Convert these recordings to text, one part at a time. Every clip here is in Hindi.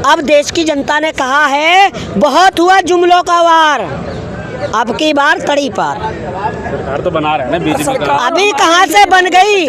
अब देश की जनता ने कहा है बहुत हुआ जुमलों का वार, अब की बार तड़ी पार। सरकार तो बना रहे हैं ना बीजेपी का। अभी कहाँ से बन गई?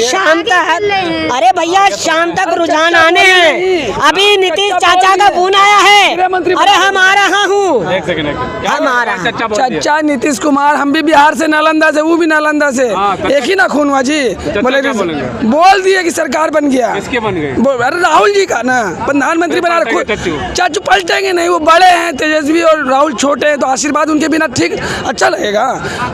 शाम तक, अरे भैया शाम तक रुझान आने हैं। अभी नीतीश चाचा का फोन आया है, अरे हम आ रहा हूँ। एक सेकंड हम आ रहा हूँ। चाचा नीतीश कुमार, हम भी बिहार से, नालंदा से, वो भी नालंदा से, एक ही ना खून हुआ जी। बोले बोल दिए कि सरकार बन गया। किसके बन गई? अरे राहुल जी का ना प्रधानमंत्री बना रखो। चाचू पलटेंगे नहीं, वो बड़े हैं तेजस्वी और राहुल छोटे हैं, तो आशीर्वाद उनके बिना ठीक अच्छा लगेगा।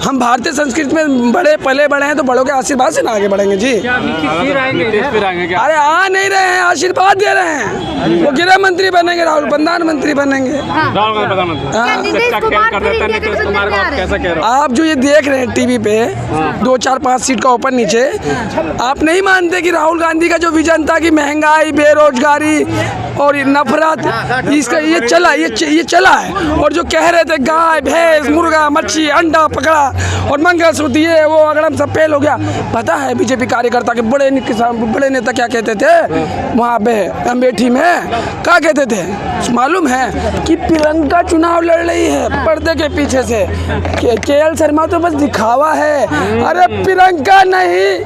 हम भारतीय संस्कृति में बड़े पले बड़े हैं, तो बड़ों के आशीर्वाद से ना आगे बढ़ेंगे जी। अरे आ नहीं रहे हैं, आशीर्वाद दे रहे हैं। वो गृह मंत्री बनेंगे, राहुल प्रधानमंत्री बनेंगे। आप जो ये देख रहे हैं टीवी पे 2 4 5 सीट का ऊपर नीचे, आप नहीं मानते कि राहुल गांधी का जो विजन था कि महंगाई, बेरोजगारी और नफरत, इसका ये चला है। और जो कह रहे थे गाय भैंस मुर्गा मच्छी अंडा पकड़ा और मंगलसूत्र ये वो अगड़म सब फेल हो गया। पता है बीजेपी कार्यकर्ता के बड़े नेता क्या कहते थे वहाँ पे अमेठी में? क्या कहते थे मालूम है? कि प्रियंका चुनाव लड़ रही है पर्दे के पीछे से, केएल शर्मा तो बस दिखावा है। अरे प्रियंका नहीं,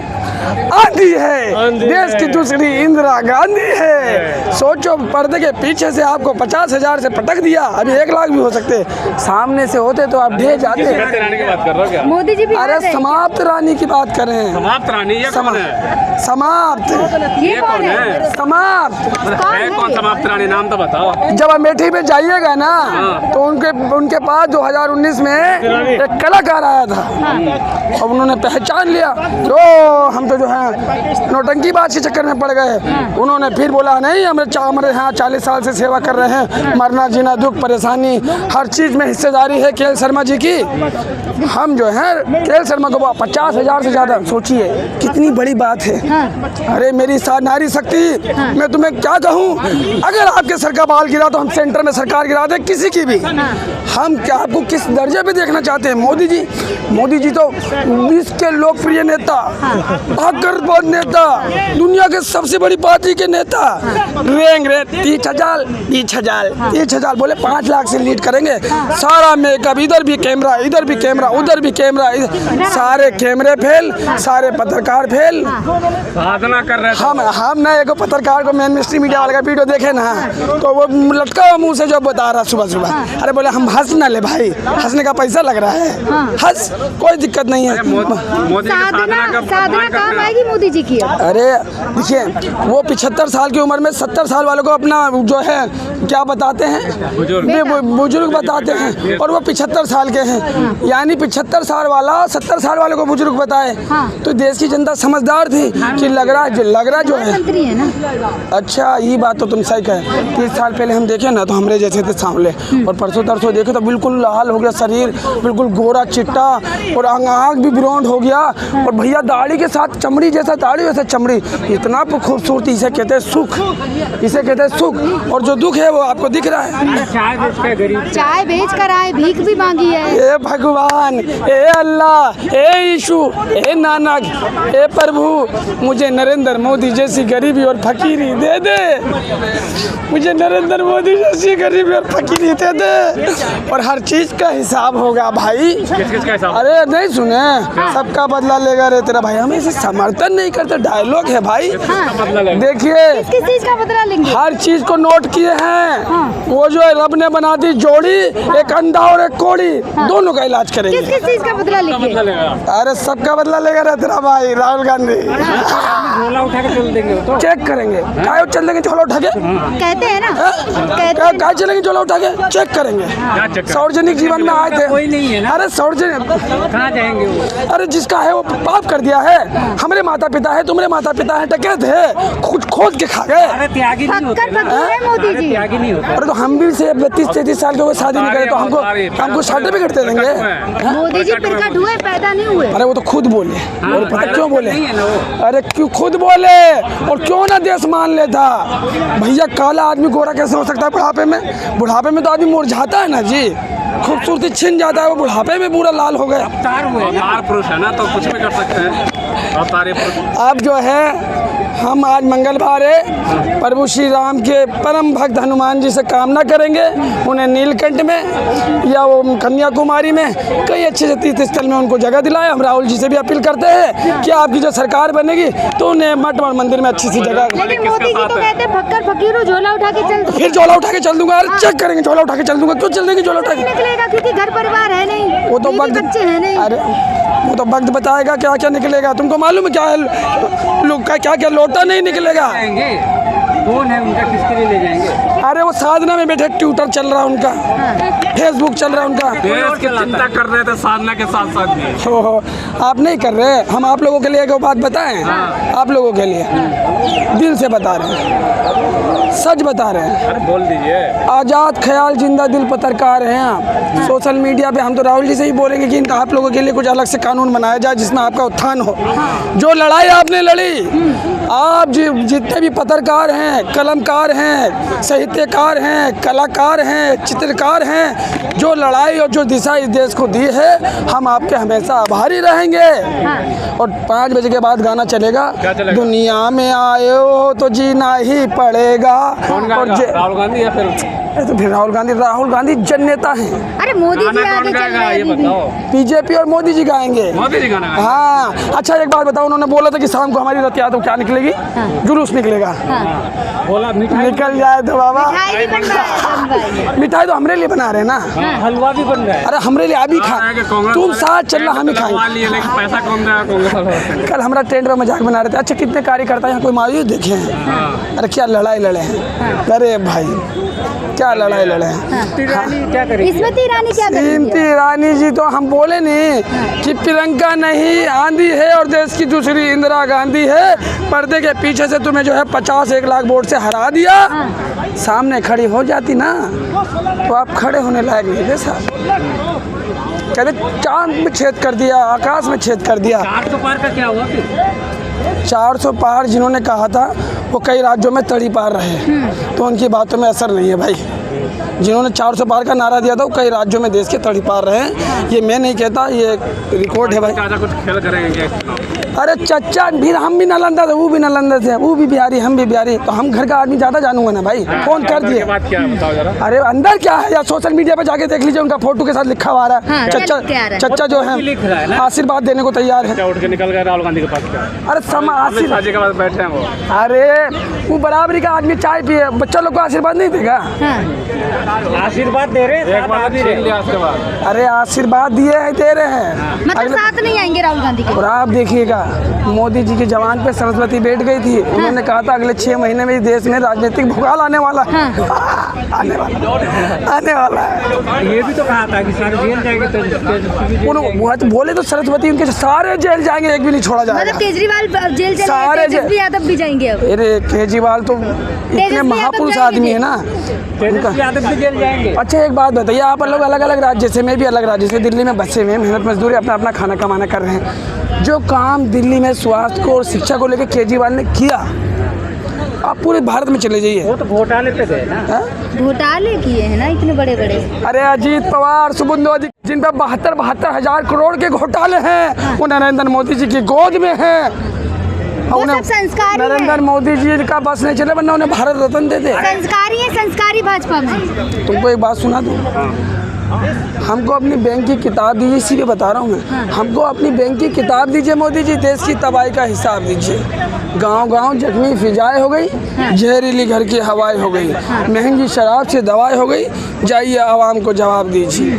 आंधी है, देश की दूसरी इंदिरा गांधी है। सोचो, पर्दे के पीछे से आपको 50,000 से पटक दिया, अभी 1 लाख भी हो सकते, सामने से होते तो आप ढेर जाते। मोदी जी भी अरे समाप्त रानी की बात कर रहे हैं। समाप्त रानी ये कौन है? समाप्त ये कौन है? समाप्त कौन समाप्त रानी? नाम तो बताओ। जब अमेठी में जाइएगा ना तो उनके पास 2019 में एक कलाकार आया था और उन्होंने पहचान लिया। तो हम तो जो है नौटंकी बात के चक्कर में पड़ गए। उन्होंने फिर बोला नहीं, हमारे यहाँ 40 साल से सेवा कर रहे हैं, मरना जीना दुख परेशानी हर चीज़ में हिस्सेदारी है केएल शर्मा जी की। हम जो है केएल शर्मा को 50,000 से ज़्यादा, सोचिए कितनी बड़ी बात है। अरे मेरी नारी शक्ति, मैं तुम्हें क्या कहूँ, अगर आपके सर का बाल गिरा तो हम सेंटर में सरकार गिरा दे, किसी की भी। हम क्या आपको किस दर्जे पे देखना चाहते हैं? मोदी जी तो विश्व के लोकप्रिय नेता, आकर्षक नेता, दुनिया के सबसे बड़ी पार्टी के नेता, रेंग 30,000 बोले 5 लाख से लीड करेंगे। सारा मेकअप, इधर भी कैमरा, उधर भी कैमरा, सारे कैमरे फेल, सारे पत्रकार फेल। साधना कर रहे हम ना एक पत्रकार को मेन मिस्ट्री मीडिया वाले का वीडियो देखे ना, तो वो लटका हुआ मुंह से जो बता रहा सुबह। अरे बोले हम हंस ना ले भाई, हंसने का पैसा लग रहा है, हंस, कोई दिक्कत नहीं है। साधना काम आएगी मोदी जी की। अरे देखिए, वो 75 साल की उम्र में 70 साल वालों को अपना जो है क्या बताते हैं, बुजुर्ग बताते हैं, और वो 75 साल के हैं। यानी 75 साल वाला 70 साल वाले को बुजुर्ग बताए। तो देश की जनता समझदार थी कि लग रहा जो है। अच्छा, ये बात तो तुम सही कहे। 30 साल पहले हम देखे ना तो हमरे जैसे थे सांवले, और परसों तरसों देखे तो बिल्कुल लाल हो गया शरीर, बिल्कुल गोरा चिट्टा, और आँख भी ब्राउन हो गया। और भैया दाढ़ी के साथ चमड़ी जैसा दाढ़ी वैसा चमड़ी, इतना खूबसूरती। इसे कहते हैं सुख, इसे कहते हैं सुख। और जो दुख है वो आपको दिख रहा है। चाय बेच कर आए, भीख भी मांगी है। ए भगवान, ए अल्लाह, ए यीशु, ए नानक, ए प्रभु, मुझे नरेंद्र मोदी जैसी गरीबी और फकीरी दे दे। मुझे नरेंद्र मोदी जैसी गरीबी और फकीरी दे दे, और हर चीज का हिसाब होगा भाई। किसका हिसाब? अरे नहीं सुने, सबका बदला लेगा रे तेरा भाई। हम इसे समर्थन नहीं करते, डायलॉग है भाई। देखिए, किस चीज का बदला लेंगे? हर चीज को नोट किए हैं। वो जो है रब ने बना दी जोड़ी, एक अंडा और एक कोड़ी, दोनों का इलाज करेंगे। किस चीज का बदला लेंगे? अरे सबका बदला लेगा रे तेरा भाई राहुल गांधी। झोला उठा के चल देंगे तो चेक करेंगे, क्या चल देंगे झोला उठा के? कहते हैं ना, क्या चलेंगे झोला उठा के? चेक करेंगे। सार्वजनिक जीवन में आए थे, कोई नहीं है ना। अरे सार्वजनिक कहाँ जाएंगे वो? अरे जिसका है वो पाप कर दिया है। हमारे माता पिता है, तुम्हारे माता पिता है, डकैत है, खुद खोद के खा गए। अरे त्यागी नहीं होते ना, मोदी जी त्यागी नहीं होते। अरे तो हम भी से 32-33 साल के हुए शादी नहीं करे तो हमको सर्टिफिकेट दे देंगे। मोदी जी प्रकट हुए, पैदा नहीं हुए। अरे वो तो खुद बोले, और पता क्यों बोले? अरे क्यों खुद बोले, और क्यों ना देश मान लेता? भैया काला आदमी गोरा कैसे हो सकता है बुढ़ापे में? बुढ़ापे में तो आदमी मुरझाता है ना जी, खूबसूरती छिन जाता है। वो बुढ़ापे में पूरा लाल हो गया। अवतार पुरुष है ना, तो कुछ भी कर सकते हैं। अवतार पुरुष। अब जो है हम आज मंगलवार है, प्रभु श्री राम के परम भक्त हनुमान जी से कामना करेंगे उन्हें नीलकंठ में या वो कन्याकुमारी में कई अच्छे से तीर्थ स्थल में उनको जगह दिलाए। हम राहुल जी से भी अपील करते हैं कि आपकी जो सरकार बनेगी तो उन्हें मठ और मंदिर में अच्छी सी जगह। लेकिन मोदी जी तो कहते हैं फक्कर फकीरों झोला उठा के चल, फिर झोला उठा के चल दूंगा। अरे चेक करेंगे, झोला उठा के चल दूंगा। क्यों चल देंगे झोला उठा के? निकलेगा क्योंकि घर परिवार है नहीं, वो तो वक्त, बच्चे हैं नहीं। अरे वो तो वक्त बताएगा क्या क्या निकलेगा। तुमको मालूम है क्या है लोग का क्या क्या लोटा नहीं निकलेगा। कौन है उनका, किसके लिए ले जाएंगे? अरे वो साधना में बैठे, ट्विटर चल रहा है उनका, फेसबुक चल रहा है उनका। देश की चिंता कर रहे थे साधना के साथ साथ भी। हो आप नहीं कर रहे, हम आप लोगों के लिए एक बात बताएं। आप लोगों के लिए दिल से बता रहे हैं, सच बता रहे हैं। अरे बोल दीजिए। आज़ाद ख्याल जिंदा दिल पत्रकार हैं आप। सोशल मीडिया पे हम तो राहुल जी से ही बोलेंगे कि इनका आप लोगों के लिए कुछ अलग से कानून बनाया जाए जिसमें आपका उत्थान हो। जो लड़ाई आपने लड़ी, आप जितने भी पत्रकार हैं, कलमकार हैं, साहित्यकार हैं, कलाकार हैं, चित्रकार हैं, जो लड़ाई और जो दिशा इस देश को दी है, हम आपके हमेशा आभारी रहेंगे। और 5 बजे के बाद गाना चलेगा, दुनिया में आए हो तो जीना ही पड़ेगा। और राहुल गांधी या फिर राहुल गांधी जन नेता हैं। अरे मोदी जी आगे चल रहे ये हैं, बताओ। बीजेपी और मोदी जी गाएंगे। मोदी जी गाना गाएंगे। हाँ अच्छा एक बात बताओ, उन्होंने बोला था कि शाम को हमारी रथ यात्रा क्या निकलेगी, जुलूस निकलेगा। बोला मिठाई निकल जाए तो बाबा, मिठाई भी बन रहा है, बनवाइए। मिठाई तो हमरे लिए बना रहे हैं ना, हलवा भी बन रहा है। अरे हमरे लिए अभी खा, तुम साथ चल रहा हम ही खाएंगे। लेकिन पैसा कौन देगा कांग्रेस? कल हमारा टेंट में मजाक बना रहे थे। अच्छा कितने कार्यकर्ता यहाँ कोई मायूस देखे हैं? अरे क्या लड़ाई लड़े हैं, अरे भाई क्या लड़ाई लड़े हैं। क्या करेगी? स्मृति ईरानी क्या करेगी? स्मृति ईरानी जी तो हम बोले नहीं कि प्रियंका नहीं आंधी है और देश की दूसरी इंदिरा गांधी है। पर्दे के पीछे से तुम्हें जो है 50-1 लाख वोट से हरा दिया, सामने खड़ी हो जाती ना तो आप खड़े होने लायक नहीं थे साहब। कहते चांद में छेद कर दिया, आकाश में छेद कर दिया। 400 पार का क्या हुआ फिर? 400 पार जिन्होंने कहा था वो कई राज्यों में तड़ी पार रहे, तो उनकी बातों में असर नहीं है भाई। जिन्होंने 400 पार का नारा दिया था वो कई राज्यों में देश के तड़ी पार रहे हैं। ये मैं नहीं कहता, ये रिकॉर्ड है भाई। चाचा कुछ खेल करेंगे? अरे चचा भी, हम भी नालंदा थे, वो भी नालंदा से, वो भी बिहारी, हम भी बिहारी, तो हम घर का आदमी ज़्यादा जानूंगा ना भाई। फोन कर दिए। बात क्या है बताओ जरा। अरे अंदर क्या है, या सोशल मीडिया पे जाके देख लीजिए, उनका फोटो के साथ लिखा हुआ है। चचा जो है आशीर्वाद देने को तैयार है। उठ के निकल गए राहुल गांधी के पास क्या? अरे आशीर्वाद के पास बैठे हैं वो। अरे वो बराबरी का आदमी, चाय पिए, बच्चा लोग को आशीर्वाद नहीं देगा? आशीर्वाद दे रहे हैं, अरे आशीर्वाद दिए हैं, दे रहे हैं, मतलब साथ नहीं आएंगे राहुल गांधी के। और आप देखिएगा मोदी जी की जवान पे सरस्वती बैठ गई थी। उन्होंने कहा था अगले 6 महीने में इस देश में राजनीतिक भूगाल आने वाला है। आने वाला है। ये भी तो कहा था कि सारे जेल जाएंगे तो बोले तो सरस्वती उनके सारे जेल जाएंगे, एक भी नहीं छोड़ा जाएगा। मतलब केजरीवाल जेल चले, सारे तेजस्वी यादव भी जाएंगे अब। अरे केजरीवाल तो इतने महापुरुष आदमी है ना, यादव भी जेल जाएंगे। अच्छा एक बात बताइए, आप लोग अलग अलग राज्य से, मैं भी अलग राज्य से, दिल्ली में बसे हुए मेहनत मजदूरी अपना अपना खाना कमाना कर रहे हैं। जो काम दिल्ली में स्वास्थ्य को और शिक्षा को लेकर केजरीवाल ने किया, आप पूरे भारत में चले जाइए। वो तो घोटाले पे गए ना, घोटाले किए हैं ना इतने बड़े बड़े। अरे अजीत पवार, सुबुंदो अधिकारी, जिन पर 72 हजार करोड़ के घोटाले हैं, वो नरेंद्र मोदी जी की गोद में हैं। संस्कारी नरेंद्र मोदी जी का बस नहीं चले, वरना उन्हें भारत रत्न दे दे। संस्कारी है, संस्कारी भाजपा में। तुमको एक बात सुना दूं, हमको अपनी बैंक की किताब दीजिए, इसीलिए बता रहा हूँ मैं। हमको अपनी बैंक की किताब दीजिए मोदी जी, देश की तबाही का हिसाब दीजिए। गांव-गांव जख्मी फिजाएं हो गई, जहरीली घर की हवाएं हो गई, महंगी शराब से दवाएं हो गई। जाइए आवाम को जवाब दीजिए।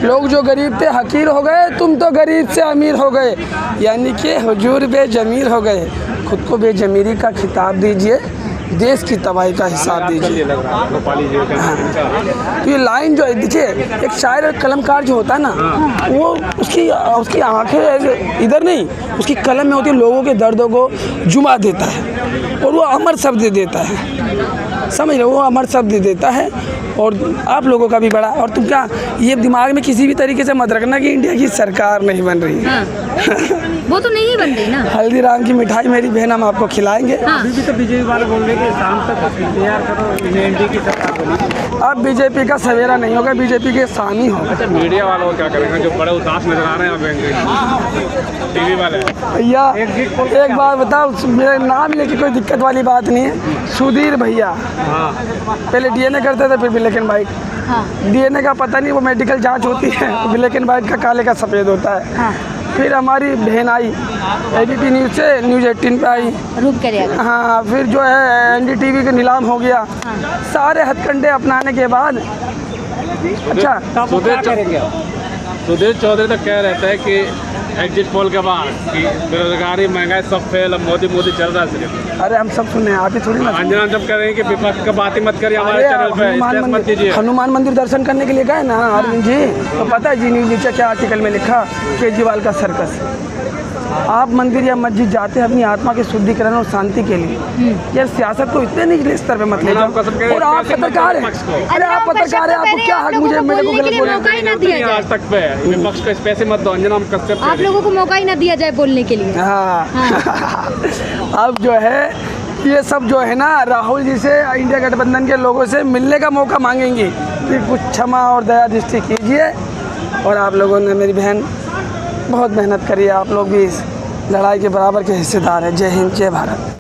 लोग जो गरीब थे हकीर हो गए, तुम तो गरीब से अमीर हो गए, यानी कि हुजूर बेजमीर हो गए। खुद को बेजमीरी का खिताब दीजिए, देश की तबाही का हिसाब दीजिए। तो ये लाइन जो है, देखिए एक शायर और कलमकार जो होता है ना, वो उसकी आंखें इधर नहीं, उसकी कलम में होती है, लोगों के दर्दों को जुमा देता है और वो अमर शब्द देता है। समझ रहे हो, वो अमर शब्द देता है और आप लोगों का भी बड़ा। और तुम क्या ये दिमाग में किसी भी तरीके से मत रखना कि इंडिया की सरकार नहीं बन रही। हाँ। वो तो नहीं बन रही ना। हल्दीराम की मिठाई मेरी बहन हम आपको खिलाएंगे। हाँ। अभी भी तो बीजेपी वाले बोल रहे कि शाम तक तैयार करो एनडीए की सरकार बनी। अब बीजेपी का सवेरा नहीं होगा, बीजेपी के शाम ही होगा। अच्छा, मीडिया वालों क्या करेंगे जो बड़े उदास नजर आ रहे हैं टीवी वाले? भैया एक बात बताओ, मेरे नाम लेके कोई दिक्कत वाली बात नहीं है। सुधीर भैया पहले डीएनए करते थे, फिर ब्लैक एंड वाइट। हाँ। डीएनए का पता नहीं, वो मेडिकल जांच होती है, ब्लैक एंड वाइट का काले का सफ़ेद होता है। हाँ। फिर हमारी बहन आई एबीपी न्यूज़ से, न्यूज़ 18 पे आई। रूप करेगा। हाँ, फिर जो है एनडीटीवी का नीलाम हो गया। सारे हथकंडे अपनाने के बाद अच्छा सुधीर चौधरी तो कह रहता है कि एग्जिट पोल के बाद कि बेरोजगारी महंगाई सब फेल, मोदी चल रहा है सिर्फ। अरे हम सब सुने, आप ही थोड़ी ना। अंजना जब कह रहे हैं कि विपक्ष का बात ही मत करिए हमारे चैनल पे, स्टेप मत कीजिए। हनुमान मंदिर दर्शन करने के लिए गए ना अरविंद जी, तो पता है जी न्यूज़ नीचे क्या आर्टिकल में लिखा, केजरीवाल का सर्कस। आप मंदिर या मस्जिद जाते हैं अपनी आत्मा के शुद्धिकरण और शांति के लिए। यार सियासत को इतने निचले स्तर पे मत ले जाओ। और आप पत्रकार हैं, अरे आप पत्रकार हैं, आपको क्या हक मुझे मेरे को गलत बोलने? आज तक पे विपक्ष को स्पेस मत दो, अंजना हम कश्यप आप लोगों को मौका ही ना दिया जाए बोलने के लिए। हाँ। अब जो है ये सब जो है ना राहुल जी से, इंडिया गठबंधन के लोगों से मिलने का मौका मांगेंगी, फिर कुछ क्षमा और दया दृष्टि कीजिए। और आप लोगों ने, मेरी बहन बहुत मेहनत करी है, आप लोग भी इस लड़ाई के बराबर के हिस्सेदार हैं। जय हिंद, जय भारत।